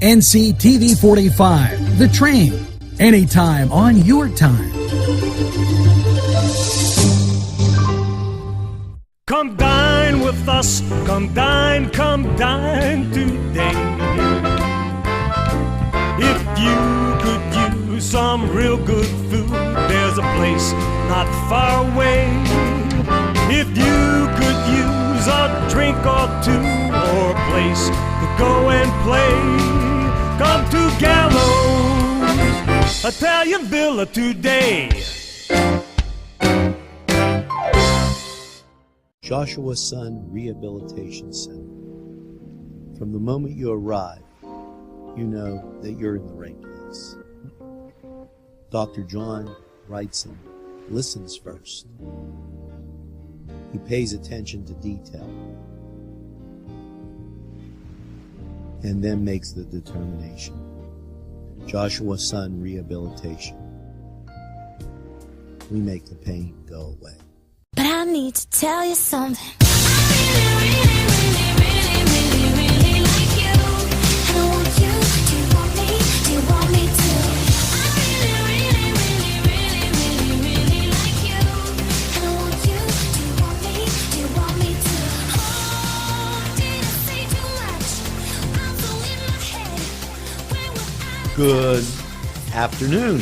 NCTV45, The Train, anytime on your time. Come dine with us, come dine today. If you could use some real good food, there's a place not far away. If you could use a drink or two, or a place to go and play, come to Gallows Italian Villa today. Joshua Son Rehabilitation Center. From the moment you arrive, you know that you're in the right place. Dr. John Wrightson listens first. He pays attention to detail and then makes the determination. Joshua Son Rehabilitation. We make the pain go away. But I need to tell you something. Good afternoon,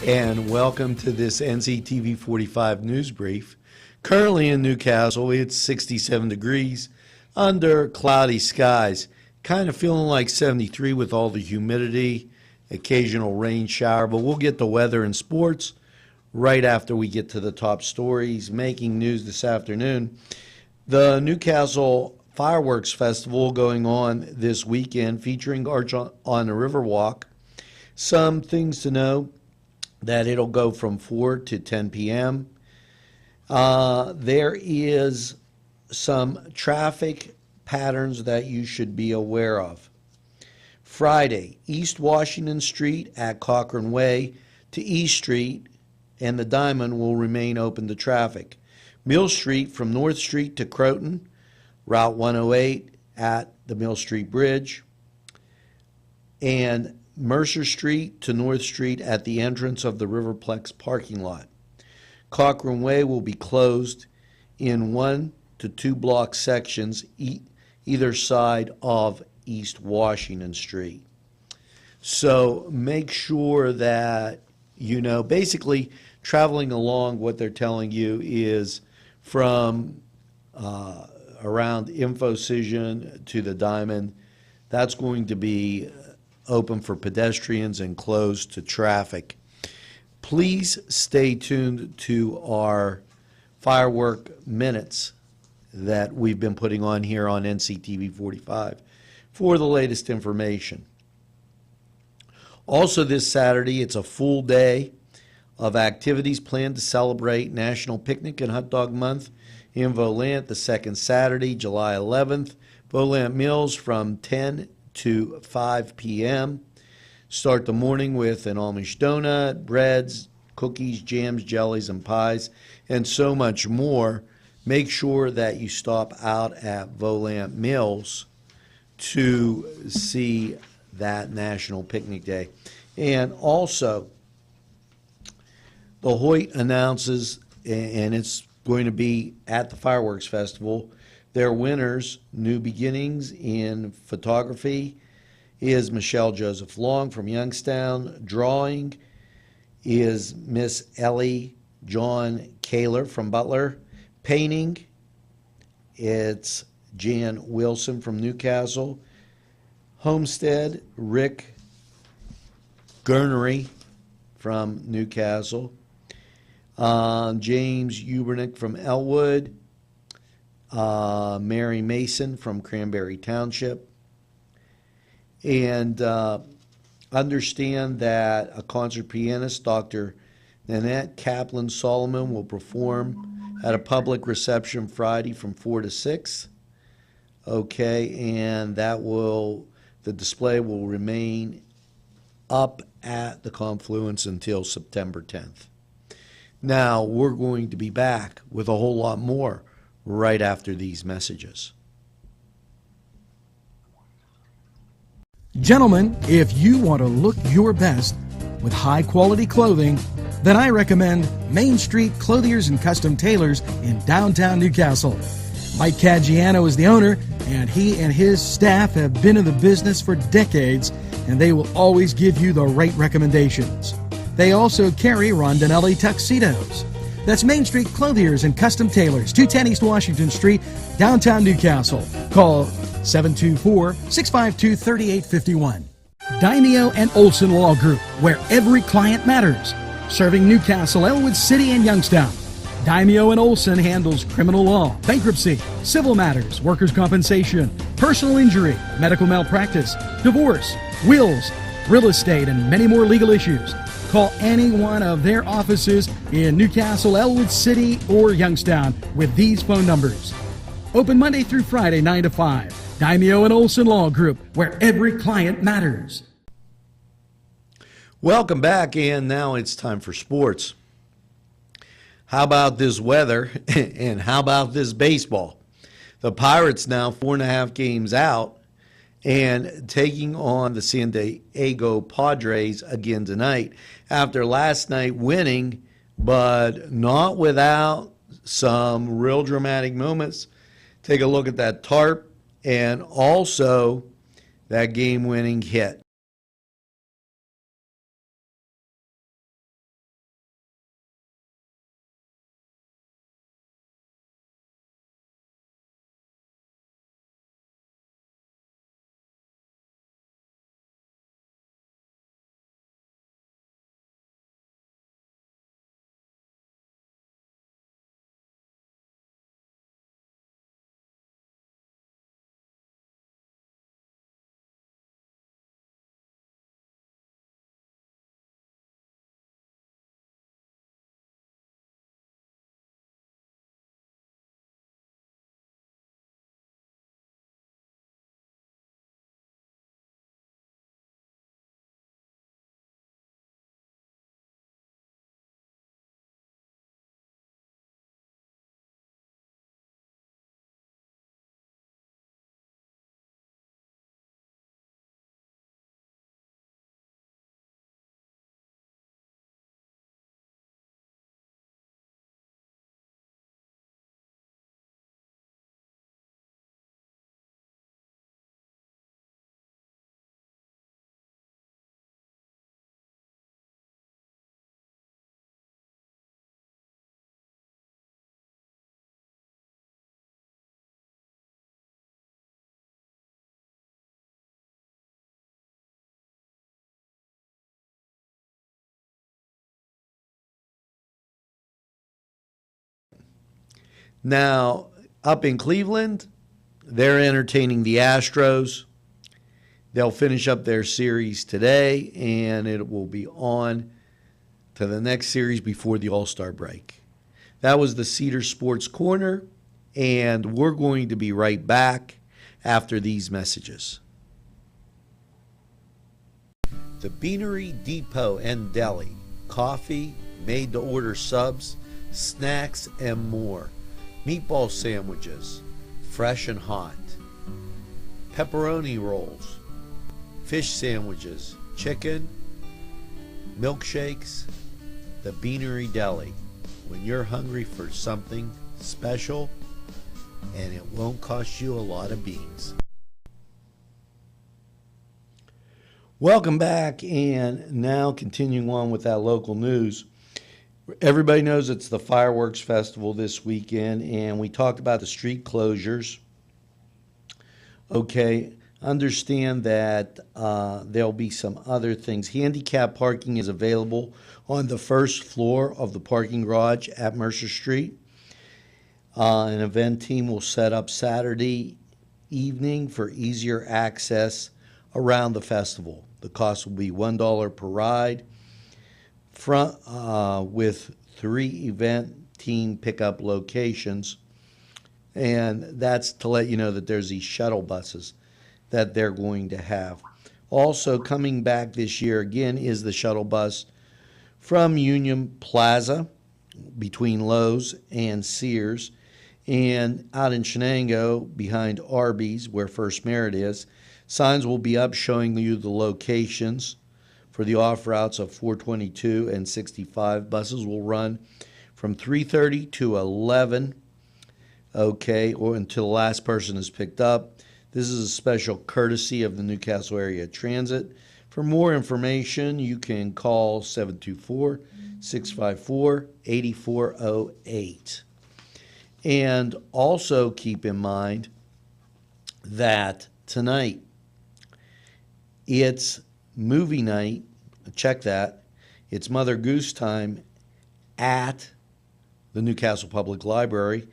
and welcome to this NCTV45 news brief. Currently in Newcastle, it's 67 degrees under cloudy skies. Kind of feeling like 73 with all the humidity, occasional rain shower, but we'll get the weather and sports right after we get to the top stories making news this afternoon. The Newcastle Fireworks Festival going on this weekend featuring Arch on the Riverwalk. Some things to know, that it'll go from 4 to 10 p.m. There is some traffic patterns that you should be aware of. Friday, East Washington Street at Cochrane Way to East Street and the Diamond will remain open to traffic. Mill Street from North Street to Croton, Route 108 at the Mill Street Bridge, and Mercer Street to North Street at the entrance of the Riverplex parking lot. Cochrane Way will be closed in 1 to 2 block sections either side of East Washington Street. So make sure that you know, basically traveling along, what they're telling you is from around Infocision to the Diamond, that's going to be open for pedestrians and closed to traffic. Please stay tuned to our firework minutes that we've been putting on here on NCTV 45 for the latest information. Also this Saturday, it's a full day of activities planned to celebrate National Picnic and Hot Dog Month in Volant, the second Saturday, July 11th. Volant Mills from 10 to 5 p.m. Start the morning with an Amish donut, breads, cookies, jams, jellies, and pies, and so much more. Make sure that you stop out at Volant Mills to see that National Picnic Day. And also, the Hoyt announces, and it's going to be at the Fireworks Festival, their winners. New beginnings in photography is Michelle Joseph Long from Youngstown. Drawing is Miss Ellie John Kaler from Butler. Painting, it's Jan Wilson from Newcastle. Homestead, Rick Gurnery from Newcastle. James Ubernick from Elwood. Mary Mason from Cranberry Township. And understand that a concert pianist, Dr. Nanette Kaplan Solomon, will perform at a public reception Friday from 4 to 6. Okay, and the display will remain up at the Confluence until September 10th. Now, we're going to be back with a whole lot more right after these messages. Gentlemen, if you want to look your best with high-quality clothing, then I recommend Main Street Clothiers and Custom Tailors in downtown Newcastle. Mike Caggiano is the owner, and he and his staff have been in the business for decades, and they will always give you the right recommendations. They also carry Rondinelli tuxedos. That's Main Street Clothiers and Custom Tailors, 210 East Washington Street, downtown Newcastle. Call 724-652-3851. Daimio and Olson Law Group, where every client matters. Serving Newcastle, Elwood City, and Youngstown. Daimio and Olson handles criminal law, bankruptcy, civil matters, workers' compensation, personal injury, medical malpractice, divorce, wills, real estate, and many more legal issues. Call any one of their offices in Newcastle, Elwood City, or Youngstown with these phone numbers. Open Monday through Friday, 9 to 5. Daimio and Olson Law Group, where every client matters. Welcome back, and now it's time for sports. How about this weather, and how about this baseball? The Pirates now 4.5 games out and taking on the San Diego Padres again tonight after last night winning, but not without some real dramatic moments. Take a look at that tarp and also that game-winning hit. Now, up in Cleveland, they're entertaining the Astros. They'll finish up their series today, and it will be on to the next series before the All-Star break. That was the Cedar Sports Corner, and we're going to be right back after these messages. The Beanery Depot and Deli. Coffee, made-to-order subs, snacks, and more. Meatball sandwiches, fresh and hot. Pepperoni rolls, fish sandwiches, chicken, milkshakes. The Beanery Deli. When you're hungry for something special, and it won't cost you a lot of beans. Welcome back, and now continuing on with that local news. Everybody knows it's the fireworks festival this weekend, and we talked about the street closures. Okay, understand that there'll be some other things. Handicap parking is available on the first floor of the parking garage at Mercer Street. An event team will set up Saturday evening for easier access around the festival. The cost will be $1 per ride. With 3 event team pickup locations, and that's to let you know that there's these shuttle buses that they're going to have. Also coming back this year again is the shuttle bus from Union Plaza between Lowe's and Sears, and out in Shenango behind Arby's where First Merit is, Signs will be up showing you the locations for the off routes of 422 and 65. Buses will run from 3:30 to 11, okay, or until the last person is picked up. This is a special courtesy of the Newcastle Area Transit. For more information, you can call 724-654-8408. And also keep in mind that tonight it's movie night. Check that. It's Mother Goose time at the Newcastle Public Library.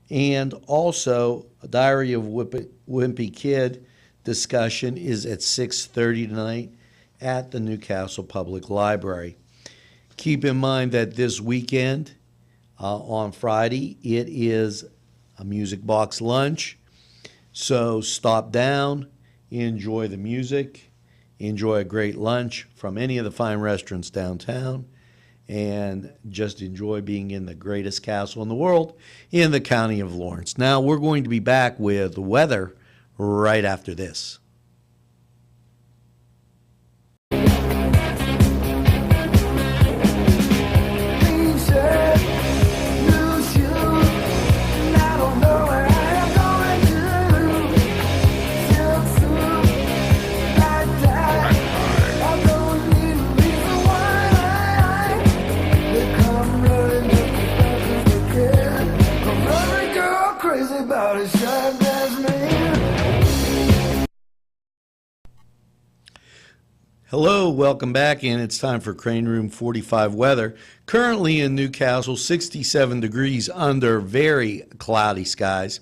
And also, a Diary of Wimpy Kid discussion is at 6:30 tonight at the Newcastle Public Library. Keep in mind that this weekend, on Friday, it is a music box lunch. So stop down, enjoy the music, enjoy a great lunch from any of the fine restaurants downtown, and just enjoy being in the greatest castle in the world in the county of Lawrence. Now, we're going to be back with the weather right after this. Hello, welcome back, and it's time for Crane Room 45 weather. Currently in Newcastle, 67 degrees under very cloudy skies,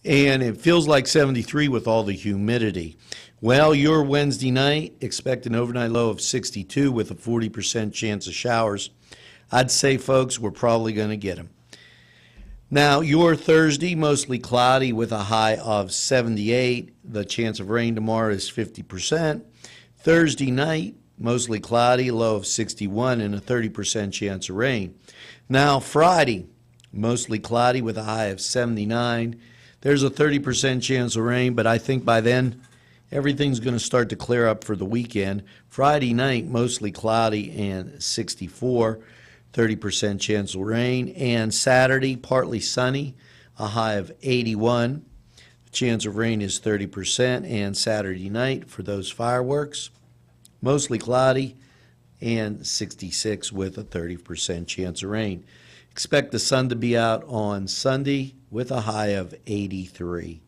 and it feels like 73 with all the humidity. Well, your Wednesday night, expect an overnight low of 62 with a 40% chance of showers. I'd say, folks, we're probably going to get them. Now, your Thursday, mostly cloudy with a high of 78. The chance of rain tomorrow is 50%. Thursday night, mostly cloudy, low of 61 and a 30% chance of rain. Now, Friday, mostly cloudy with a high of 79. There's a 30% chance of rain, but I think by then everything's going to start to clear up for the weekend. Friday night, mostly cloudy and 64, 30% chance of rain. And Saturday, partly sunny, a high of 81. The chance of rain is 30%. And Saturday night, for those fireworks, mostly cloudy and 66 with a 30% chance of rain. Expect the sun to be out on Sunday with a high of 83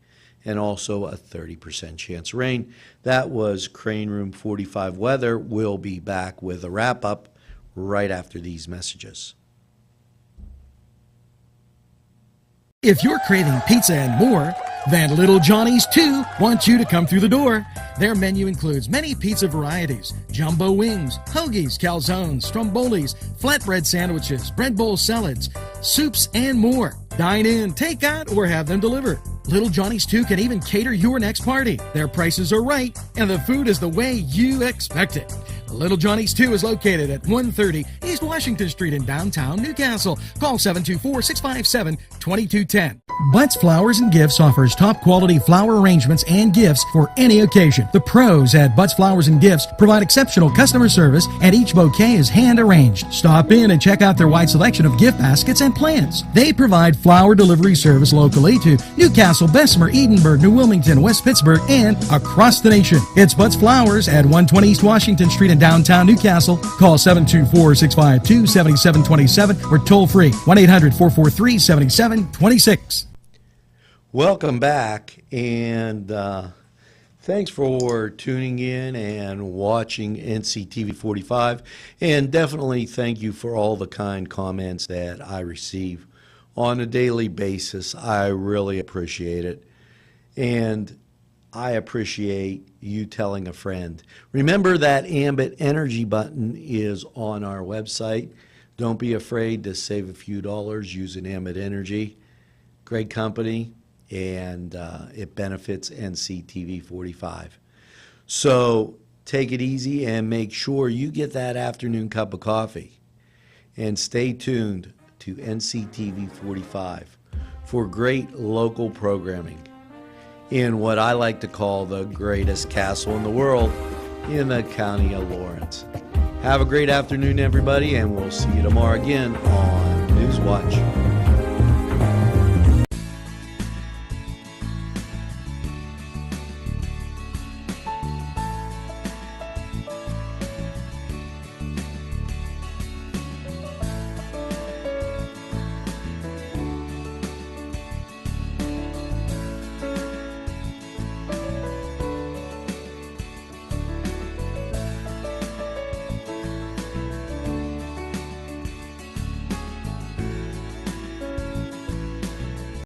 and also a 30% chance of rain. That was Crane Room 45 weather. We'll be back with a wrap-up right after these messages. If you're craving pizza and more, then Little Johnny's 2 wants you to come through the door. Their menu includes many pizza varieties, jumbo wings, hoagies, calzones, strombolis, flatbread sandwiches, bread bowl salads, soups, and more. Dine in, take out, or have them delivered. Little Johnny's 2 can even cater your next party. Their prices are right, and the food is the way you expect it. Little Johnny's 2 is located at 130 East Washington Street in downtown Newcastle. Call 724-657-2210. Butts Flowers and Gifts offers top quality flower arrangements and gifts for any occasion. The pros at Butts Flowers and Gifts provide exceptional customer service, and each bouquet is hand arranged. Stop in and check out their wide selection of gift baskets and plants. They provide flower delivery service locally to Newcastle, Bessemer, Edinburgh, New Wilmington, West Pittsburgh, and across the nation. It's Butts Flowers at 120 East Washington Street in downtown Newcastle. Call 724-652-7727 or toll free 1-800-443-7726. Welcome back, and thanks for tuning in and watching NCTV45, and definitely thank you for all the kind comments that I receive on a daily basis. I really appreciate it, and I appreciate you telling a friend. Remember that Ambit Energy button is on our website. Don't be afraid to save a few dollars using Ambit Energy. Great company, and it benefits NCTV45. So take it easy and make sure you get that afternoon cup of coffee. And stay tuned to NCTV45 for great local programming. in what I like to call the greatest castle in the world in the county of Lawrence. Have a great afternoon, everybody, and we'll see you tomorrow again on NewsWatch.